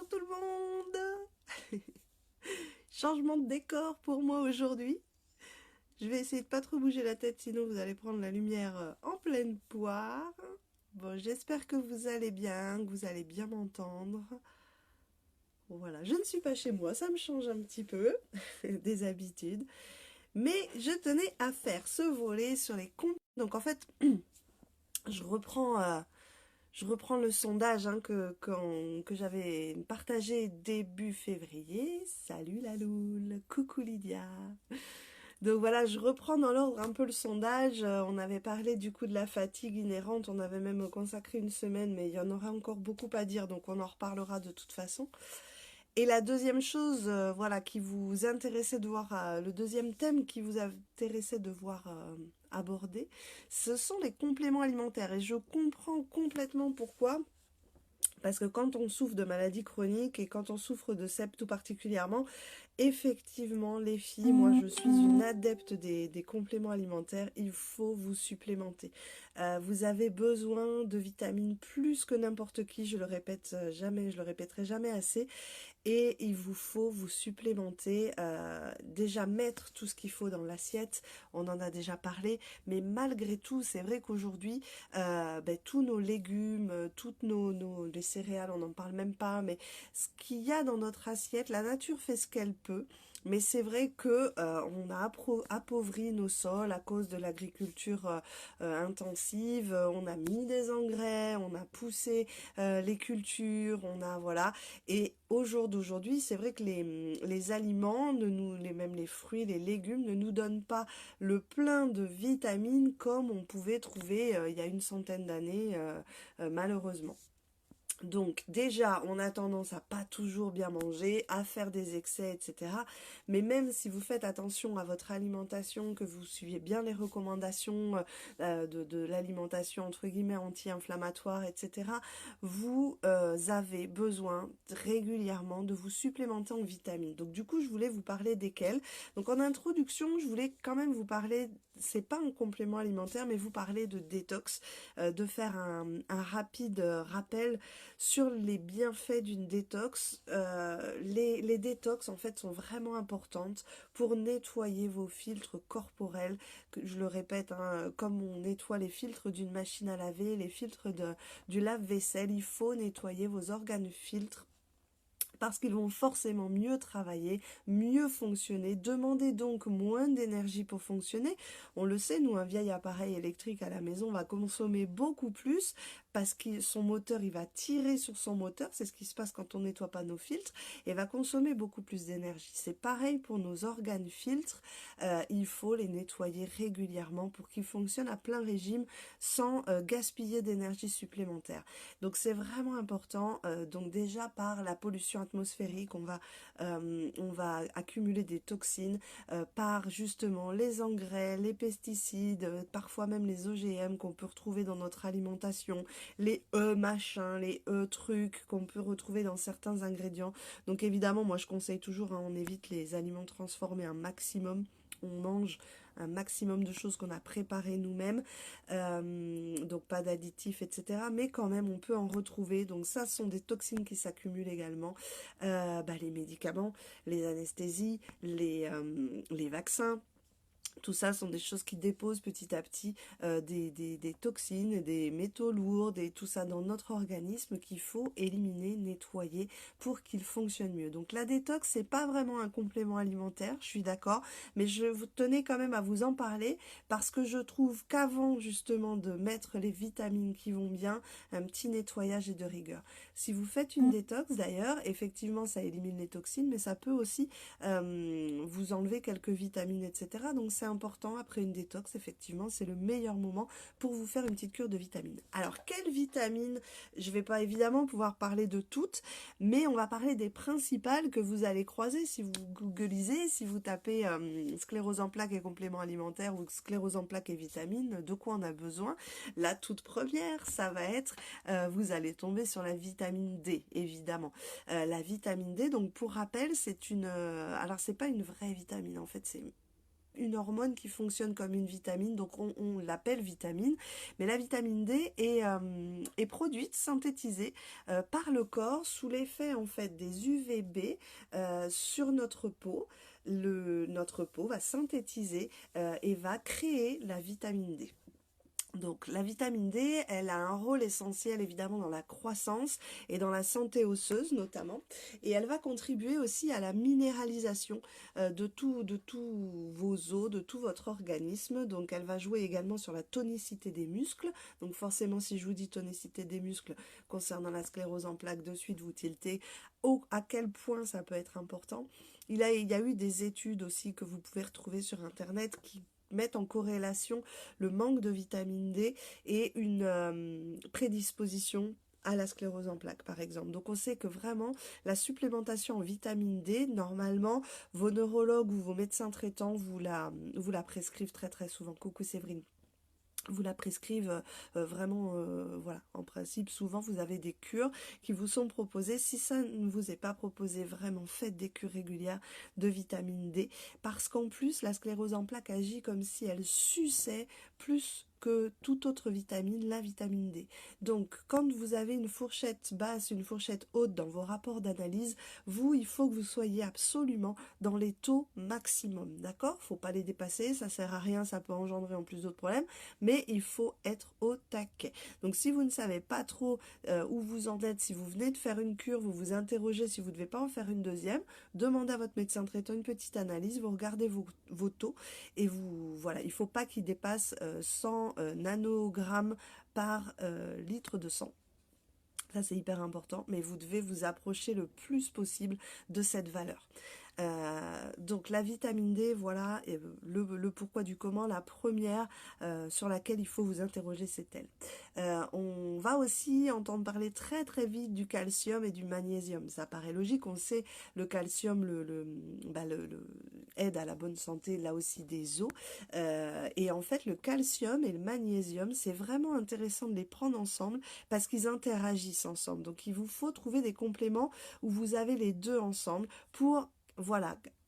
tout le monde. Changement de décor pour moi aujourd'hui. Je vais essayer de pas trop bouger la tête, sinon vous allez prendre la lumière en pleine poire. Bon, j'espère que vous allez bien, que vous allez bien m'entendre. Bon, voilà, je ne suis pas chez moi, ça me change un petit peu des habitudes. Mais je tenais à faire ce volet sur les comptes. Donc en fait, je reprends, je reprends le sondage que j'avais partagé début février. Salut la Loule, coucou Lydia. Donc voilà, je reprends dans l'ordre un peu le sondage. On avait parlé du coup de la fatigue inhérente, on avait même consacré une semaine, mais il y en aura encore beaucoup à dire, donc on en reparlera de toute façon. Et la deuxième chose, voilà, qui vous intéressait de voir, le deuxième thème qui vous intéressait de voir aborder, ce sont les compléments alimentaires. Et je comprends complètement pourquoi. Parce que quand on souffre de maladies chroniques et quand on souffre de septes tout particulièrement, effectivement, les filles, moi je suis une adepte des compléments alimentaires, il faut vous supplémenter. Vous avez besoin de vitamines plus que n'importe qui, je le répète jamais, je le répéterai jamais assez. Et il vous faut vous supplémenter, déjà mettre tout ce qu'il faut dans l'assiette, on en a déjà parlé, mais malgré tout, c'est vrai qu'aujourd'hui, tous nos légumes, toutes les céréales, on n'en parle même pas, mais ce qu'il y a dans notre assiette, la nature fait ce qu'elle peut. Mais c'est vrai que on a appauvri nos sols à cause de l'agriculture intensive. On a mis des engrais, on a poussé les cultures, on a voilà. Et au jour d'aujourd'hui, c'est vrai que les aliments, même les fruits, les légumes, ne nous donnent pas le plein de vitamines comme on pouvait trouver il y a une centaine d'années, malheureusement. Donc déjà, on a tendance à pas toujours bien manger, à faire des excès, etc. Mais même si vous faites attention à votre alimentation, que vous suivez bien les recommandations de l'alimentation entre guillemets anti-inflammatoire, etc., vous avez besoin régulièrement de vous supplémenter en vitamines. Donc du coup, je voulais vous parler desquelles. Donc en introduction, je voulais quand même vous parler, c'est pas un complément alimentaire, mais vous parler de détox, de faire un rapide rappel sur les bienfaits d'une détox. Les détox en fait sont vraiment importantes pour nettoyer vos filtres corporels, que je le répète, hein, comme on nettoie les filtres d'une machine à laver, les filtres du lave-vaisselle, il faut nettoyer vos organes filtres parce qu'ils vont forcément mieux travailler, mieux fonctionner, demander donc moins d'énergie pour fonctionner. On le sait, nous, un vieil appareil électrique à la maison va consommer beaucoup plus parce que son moteur, il va tirer sur son moteur, c'est ce qui se passe quand on nettoie pas nos filtres, et va consommer beaucoup plus d'énergie. C'est pareil pour nos organes filtres, il faut les nettoyer régulièrement pour qu'ils fonctionnent à plein régime sans gaspiller d'énergie supplémentaire. Donc c'est vraiment important, donc déjà par la pollution atmosphérique, on va accumuler des toxines par justement les engrais, les pesticides, parfois même les OGM qu'on peut retrouver dans notre alimentation, les machins, les trucs qu'on peut retrouver dans certains ingrédients. Donc évidemment, moi je conseille toujours, hein, on évite les aliments transformés un maximum. On mange un maximum de choses qu'on a préparées nous-mêmes, donc pas d'additifs, etc. Mais quand même, on peut en retrouver. Donc ça, ce sont des toxines qui s'accumulent également. Les médicaments, les anesthésies, les vaccins. Tout ça sont des choses qui déposent petit à petit des toxines, des métaux lourds, et tout ça dans notre organisme qu'il faut éliminer, nettoyer pour qu'il fonctionne mieux. Donc la détox, c'est pas vraiment un complément alimentaire, je suis d'accord, mais je vous tenais quand même à vous en parler parce que je trouve qu'avant justement de mettre les vitamines qui vont bien, un petit nettoyage est de rigueur. Si vous faites une détox d'ailleurs, effectivement ça élimine les toxines, mais ça peut aussi vous enlever quelques vitamines, etc. Donc c'est important après une détox, effectivement, c'est le meilleur moment pour vous faire une petite cure de vitamines. Alors, quelles vitamines? Je vais pas évidemment pouvoir parler de toutes, mais on va parler des principales que vous allez croiser si vous googlisez, si vous tapez sclérose en plaques et compléments alimentaires ou sclérose en plaques et vitamines, de quoi on a besoin. La toute première, ça va être, vous allez tomber sur la vitamine D, évidemment. La vitamine D, donc pour rappel, c'est une... alors, c'est pas une vraie vitamine, en fait, c'est une hormone qui fonctionne comme une vitamine, donc on l'appelle vitamine, mais la vitamine D est produite, synthétisée par le corps sous l'effet en fait des UVB sur notre peau. Notre peau va synthétiser et va créer la vitamine D. Donc la vitamine D, elle a un rôle essentiel évidemment dans la croissance et dans la santé osseuse notamment, et elle va contribuer aussi à la minéralisation de tous vos os, de tout votre organisme. Donc elle va jouer également sur la tonicité des muscles. Donc forcément si je vous dis tonicité des muscles concernant la sclérose en plaques, de suite vous tiltez à quel point ça peut être important. Il y a eu des études aussi que vous pouvez retrouver sur internet qui mettent en corrélation le manque de vitamine D et une prédisposition à la sclérose en plaques par exemple. Donc on sait que vraiment la supplémentation en vitamine D, normalement vos neurologues ou vos médecins traitants vous la prescrivent très très souvent. Coucou Séverine. Vous la prescrivent vraiment, voilà, en principe, souvent vous avez des cures qui vous sont proposées. Si ça ne vous est pas proposé, vraiment faites des cures régulières de vitamine D, parce qu'en plus, la sclérose en plaques agit comme si elle suçait plus que toute autre vitamine, la vitamine D. Donc, quand vous avez une fourchette basse, une fourchette haute dans vos rapports d'analyse, il faut que vous soyez absolument dans les taux maximum, d'accord? Faut pas les dépasser, ça sert à rien, ça peut engendrer en plus d'autres problèmes, mais il faut être au taquet. Donc si vous ne savez pas trop où vous en êtes, si vous venez de faire une cure, vous vous interrogez si vous ne devez pas en faire une deuxième, demandez à votre médecin traitant une petite analyse, vous regardez vos taux et voilà, il ne faut pas qu'ils dépassent 100 nanogrammes par litre de sang. Ça c'est hyper important, mais vous devez vous approcher le plus possible de cette valeur. Donc la vitamine D, voilà, et le pourquoi du comment, la première sur laquelle il faut vous interroger, c'est elle. On va aussi entendre parler très très vite du calcium et du magnésium. Ça paraît logique, on sait le calcium aide à la bonne santé là aussi des os. Et en fait le calcium et le magnésium, c'est vraiment intéressant de les prendre ensemble parce qu'ils interagissent ensemble. Donc il vous faut trouver des compléments où vous avez les deux ensemble pour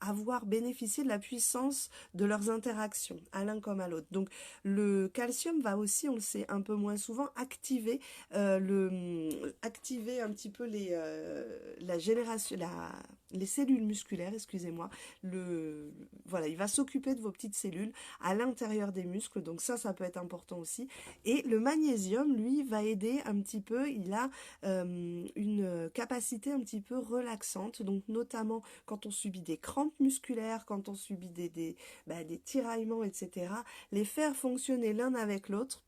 avoir bénéficié de la puissance de leurs interactions, à l'un comme à l'autre. Donc le calcium va aussi, on le sait un peu moins souvent, activer un petit peu les cellules musculaires, excusez-moi. Voilà, il va s'occuper de vos petites cellules à l'intérieur des muscles, donc ça peut être important aussi. Et le magnésium, lui, va aider un petit peu, il a une capacité un petit peu relaxante, donc notamment quand on subit des crampes musculaires, quand on subit des tiraillements, etc., les faire fonctionner l'un avec l'autre.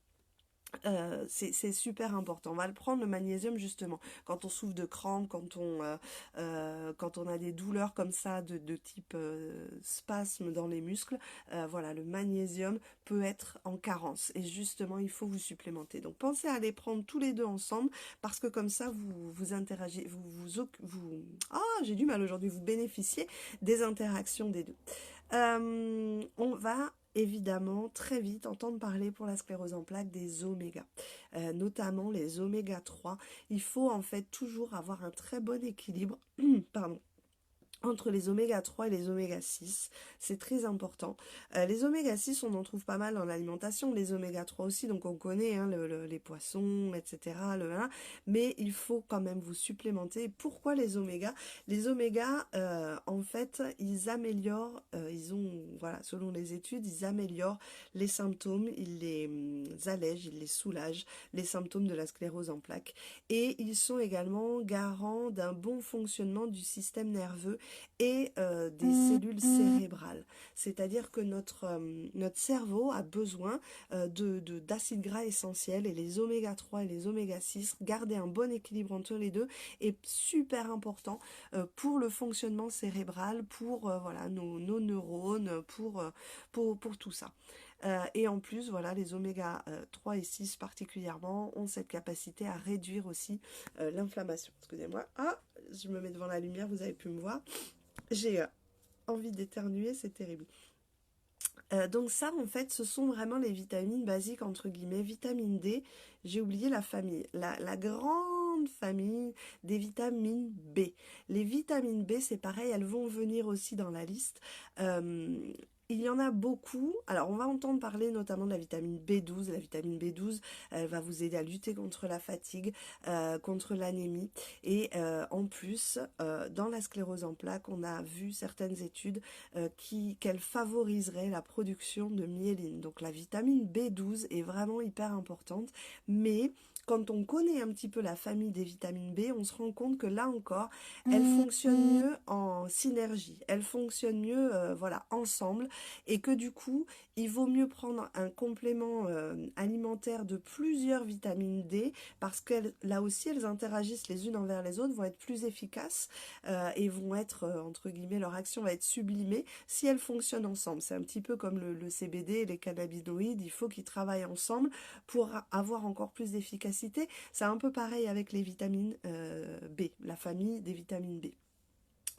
C'est super important. On va le prendre le magnésium justement quand on souffre de crampes, quand on a des douleurs comme ça de type spasme dans les muscles. Voilà, le magnésium peut être en carence et justement il faut vous supplémenter. Donc pensez à les prendre tous les deux ensemble parce que comme ça vous interagissez, j'ai du mal aujourd'hui, vous bénéficiez des interactions des deux. On va évidemment très vite entendre parler pour la sclérose en plaques des oméga, notamment les oméga 3. Il faut en fait toujours avoir un très bon équilibre pardon, entre les oméga 3 et les oméga 6, c'est très important. Les oméga 6, on en trouve pas mal dans l'alimentation, les oméga 3 aussi, donc on connaît les poissons, etc. Mais il faut quand même vous supplémenter. Pourquoi les oméga? Les oméga, en fait, ils améliorent, selon les études, ils améliorent les symptômes, ils les allègent, ils les soulagent, les symptômes de la sclérose en plaques. Et ils sont également garants d'un bon fonctionnement du système nerveux et des cellules cérébrales. C'est-à-dire que notre cerveau a besoin d'acides gras essentiels et les oméga 3 et les oméga 6, garder un bon équilibre entre les deux est super important pour le fonctionnement cérébral, pour nos neurones, pour tout ça. Et en plus, voilà, les oméga 3 et 6 particulièrement ont cette capacité à réduire aussi l'inflammation. Excusez-moi. Ah, je me mets devant la lumière, vous avez pu me voir. J'ai envie d'éternuer, c'est terrible. Donc ça, en fait, ce sont vraiment les vitamines basiques, entre guillemets. Vitamine D, j'ai oublié la famille. La grande famille des vitamines B. Les vitamines B, c'est pareil, elles vont venir aussi dans la liste. Il y en a beaucoup. Alors, on va entendre parler notamment de la vitamine B12. La vitamine B12, elle va vous aider à lutter contre la fatigue, contre l'anémie. Et en plus, dans la sclérose en plaques, on a vu certaines études qu'elle favoriserait la production de myéline. Donc, la vitamine B12 est vraiment hyper importante. Mais quand on connaît un petit peu la famille des vitamines B, on se rend compte que là encore, elles fonctionnent mieux en synergie. Elles fonctionnent mieux, voilà, ensemble et que du coup, il vaut mieux prendre un complément alimentaire de plusieurs vitamines D parce que là aussi, elles interagissent les unes envers les autres, vont être plus efficaces et vont être, entre guillemets, leur action va être sublimée si elles fonctionnent ensemble. C'est un petit peu comme le CBD et les cannabinoïdes, il faut qu'ils travaillent ensemble pour avoir encore plus d'efficacité. C'est un peu pareil avec les vitamines B, la famille des vitamines B.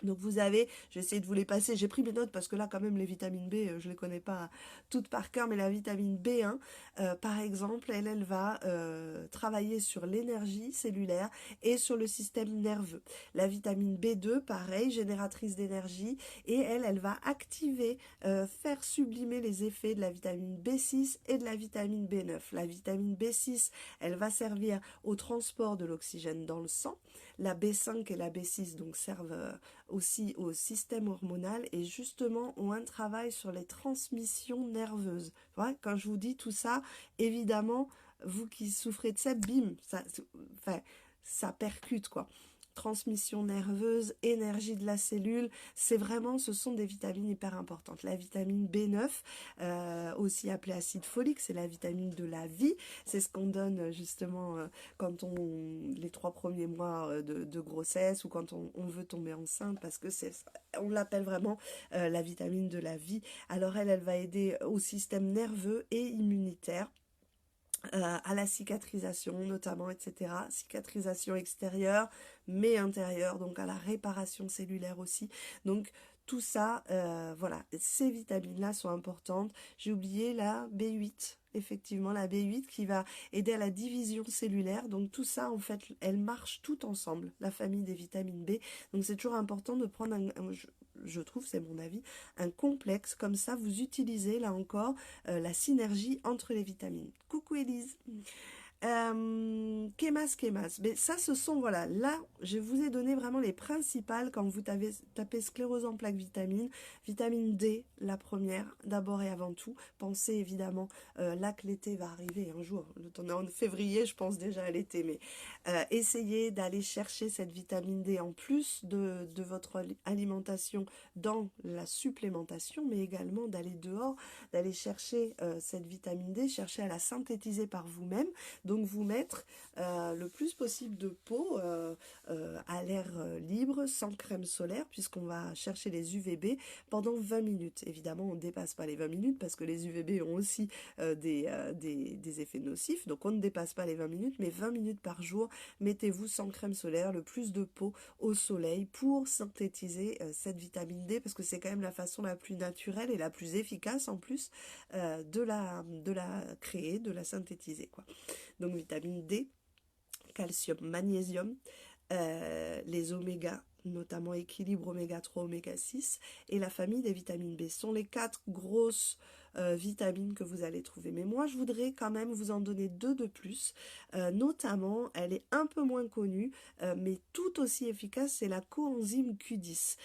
Donc vous avez, je vais essayer de vous les passer, j'ai pris mes notes parce que là quand même les vitamines B, je les connais pas toutes par cœur, mais la vitamine B1, par exemple, elle va travailler sur l'énergie cellulaire et sur le système nerveux. La vitamine B2, pareil, génératrice d'énergie, et elle va activer, faire sublimer les effets de la vitamine B6 et de la vitamine B9. La vitamine B6, elle va servir au transport de l'oxygène dans le sang. La B5 et la B6 donc servent aussi au système hormonal et justement ont un travail sur les transmissions nerveuses. Ouais, quand je vous dis tout ça, évidemment, vous qui souffrez de ça, bim, enfin, ça percute quoi. Transmission nerveuse, énergie de la cellule, c'est vraiment, ce sont des vitamines hyper importantes. La vitamine B9, aussi appelée acide folique, c'est la vitamine de la vie. C'est ce qu'on donne justement quand les 3 premiers mois de grossesse ou quand on veut tomber enceinte parce que on l'appelle vraiment la vitamine de la vie. Alors elle va aider au système nerveux et immunitaire à la cicatrisation notamment, etc. Cicatrisation extérieure, mais intérieure, donc à la réparation cellulaire aussi. Donc tout ça, voilà, ces vitamines-là sont importantes. J'ai oublié la B8, effectivement, la B8 qui va aider à la division cellulaire. Donc tout ça, en fait, elles marchent toutes ensemble, la famille des vitamines B. Donc c'est toujours important de prendre je trouve, c'est mon avis, un complexe. Comme ça, vous utilisez, là encore, la synergie entre les vitamines. Coucou Elise. Qu'est-ce. Mais ça, ce sont, voilà, là, je vous ai donné vraiment les principales quand vous tapez sclérose en plaques vitamine. Vitamine D, la première, d'abord et avant tout. Pensez évidemment, là que l'été va arriver un jour. On est en février, je pense déjà à l'été, mais essayez d'aller chercher cette vitamine D en plus de votre alimentation dans la supplémentation, mais également d'aller dehors, d'aller chercher cette vitamine D, chercher à la synthétiser par vous-même. Donc vous mettre le plus possible de peau à l'air libre, sans crème solaire, puisqu'on va chercher les UVB pendant 20 minutes. Évidemment, on ne dépasse pas les 20 minutes parce que les UVB ont aussi des effets nocifs. Donc on ne dépasse pas les 20 minutes, mais 20 minutes par jour, mettez-vous sans crème solaire, le plus de peau au soleil pour synthétiser cette vitamine D, parce que c'est quand même la façon la plus naturelle et la plus efficace en plus de la créer, de la synthétiser, quoi. Donc vitamine D, calcium, magnésium, les oméga, notamment équilibre oméga 3, oméga 6, et la famille des vitamines B. Ce sont les 4 grosses vitamines que vous allez trouver. Mais moi, je voudrais quand même vous en donner 2 de plus. Notamment, elle est un peu moins connue, mais tout aussi efficace, c'est la coenzyme Q10.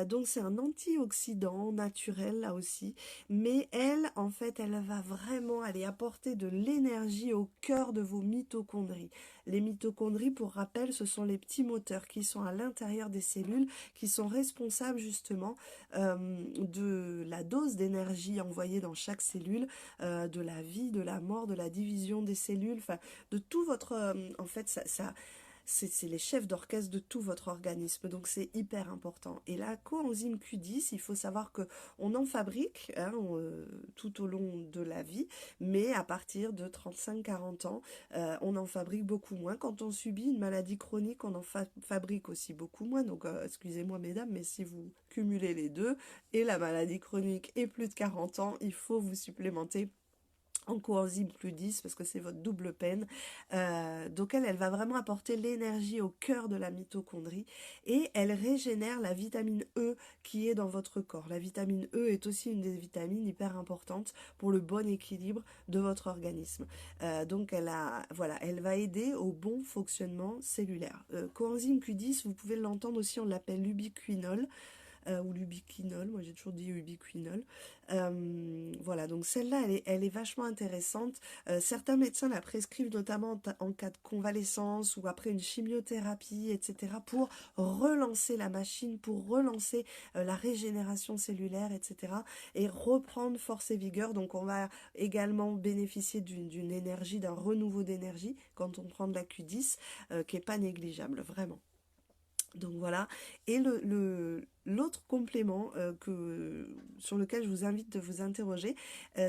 Donc, c'est un antioxydant naturel, là aussi. Mais elle, en fait, elle va vraiment aller apporter de l'énergie au cœur de vos mitochondries. Les mitochondries, pour rappel, ce sont les petits moteurs qui sont à l'intérieur des cellules, qui sont responsables justement de la dose d'énergie envoyée dans chaque cellule, de la vie, de la mort, de la division des cellules, enfin de tout votre... en fait, c'est les chefs d'orchestre de tout votre organisme, donc c'est hyper important. Et la coenzyme Q10, il faut savoir que on en fabrique tout au long de la vie, mais à partir de 35-40 ans, on en fabrique beaucoup moins. Quand on subit une maladie chronique, on en fabrique aussi beaucoup moins. Donc, excusez-moi mesdames, mais si vous cumulez les deux, et la maladie chronique et plus de 40 ans, il faut vous supplémenter en coenzyme Q10 parce que c'est votre double peine. Donc elle va vraiment apporter l'énergie au cœur de la mitochondrie et elle régénère la vitamine E qui est dans votre corps. La vitamine E est aussi une des vitamines hyper importantes pour le bon équilibre de votre organisme. Donc voilà, elle va aider au bon fonctionnement cellulaire. Coenzyme Q10, vous pouvez l'entendre aussi, on l'appelle l'ubiquinol. Ou l'ubiquinol, moi j'ai toujours dit ubiquinol. Voilà, donc celle-là, elle est vachement intéressante. Certains médecins la prescrivent notamment en cas de convalescence ou après une chimiothérapie, etc., pour relancer la machine, pour relancer la régénération cellulaire, etc., et reprendre force et vigueur. Donc on va également bénéficier d'une énergie, d'un renouveau d'énergie quand on prend de la Q10, qui est pas négligeable, vraiment. Donc voilà, et l'autre complément sur lequel je vous invite de vous interroger,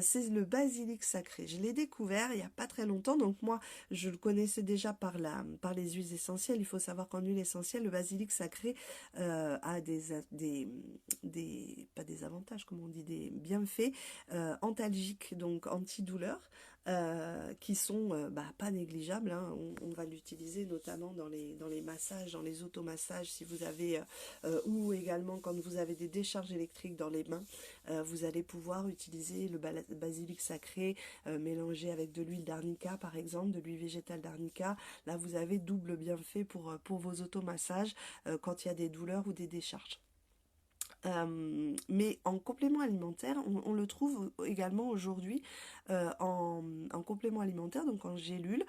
c'est le basilic sacré. Je l'ai découvert il n'y a pas très longtemps, donc moi je le connaissais déjà par les huiles essentielles. Il faut savoir qu'en huile essentielle, le basilic sacré a pas des avantages, comme on dit, des bienfaits antalgiques, donc antidouleurs. Qui sont pas négligeables, hein. On va l'utiliser notamment dans les massages, dans les automassages si vous avez ou également quand vous avez des décharges électriques dans les mains, vous allez pouvoir utiliser le basilic sacré mélangé avec de l'huile d'arnica par exemple, de l'huile végétale d'arnica. Là vous avez double bienfait pour vos automassages quand il y a des douleurs ou des décharges. Mais en complément alimentaire, on le trouve également aujourd'hui en complément alimentaire, donc en gélule,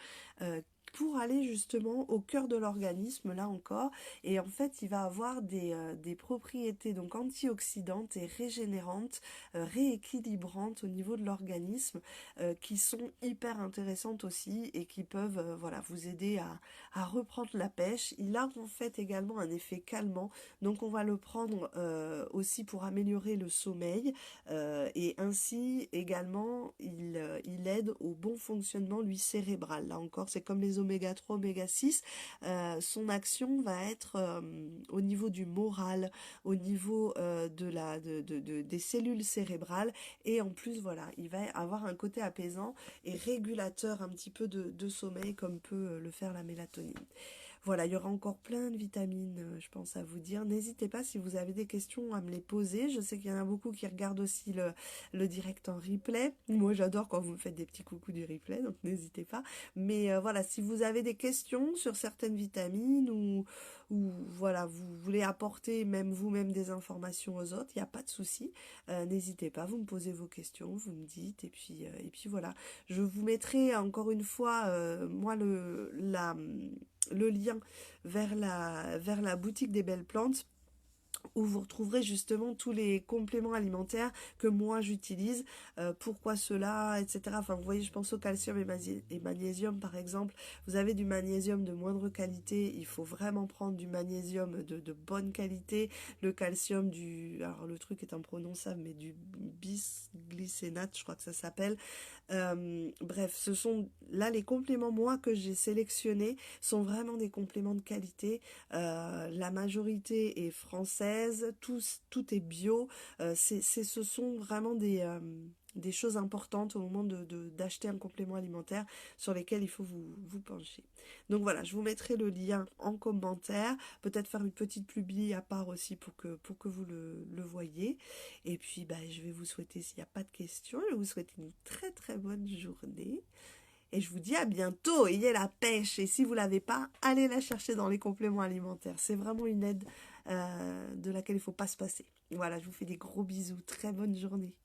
pour aller justement au cœur de l'organisme, là encore, et en fait il va avoir des propriétés donc antioxydantes et régénérantes, rééquilibrantes au niveau de l'organisme, qui sont hyper intéressantes aussi et qui peuvent voilà, vous aider à reprendre la pêche. Il a en fait également un effet calmant, donc on va le prendre aussi pour améliorer le sommeil, et ainsi également il aide au bon fonctionnement lui cérébral. Là encore c'est comme les oméga 3, oméga 6, son action va être au niveau du moral, au niveau des cellules cérébrales, et en plus voilà, il va avoir un côté apaisant et régulateur un petit peu de sommeil comme peut le faire la mélatonine. Voilà, il y aura encore plein de vitamines, je pense à vous dire. N'hésitez pas si vous avez des questions à me les poser. Je sais qu'il y en a beaucoup qui regardent aussi le direct en replay. Moi, j'adore quand vous me faites des petits coucous du replay, donc n'hésitez pas. Mais voilà, si vous avez des questions sur certaines vitamines ou voilà, vous voulez apporter même vous-même des informations aux autres, il n'y a pas de souci. N'hésitez pas, vous me posez vos questions, vous me dites, et puis voilà. Je vous mettrai encore une fois, moi, le lien vers la boutique des belles plantes, où vous retrouverez justement tous les compléments alimentaires que moi j'utilise, pourquoi cela, etc. Enfin, vous voyez, je pense au calcium et magnésium par exemple. Vous avez du magnésium de moindre qualité, il faut vraiment prendre du magnésium de bonne qualité. Le calcium alors le truc est imprononçable, mais du bisglycénate, je crois que ça s'appelle. Bref, ce sont là les compléments moi que j'ai sélectionnés sont vraiment des compléments de qualité. La majorité est française, tout est bio. Ce sont vraiment des choses importantes au moment d'acheter un complément alimentaire sur lesquelles il faut vous pencher. Donc voilà, je vous mettrai le lien en commentaire, peut-être faire une petite publi à part aussi pour que vous le voyez. Et puis je vais vous souhaiter, s'il n'y a pas de questions, je vais vous souhaiter une très très bonne journée. Et je vous dis à bientôt, ayez la pêche. Et si vous ne l'avez pas, allez la chercher dans les compléments alimentaires. C'est vraiment une aide de laquelle il ne faut pas se passer. Voilà, je vous fais des gros bisous. Très bonne journée.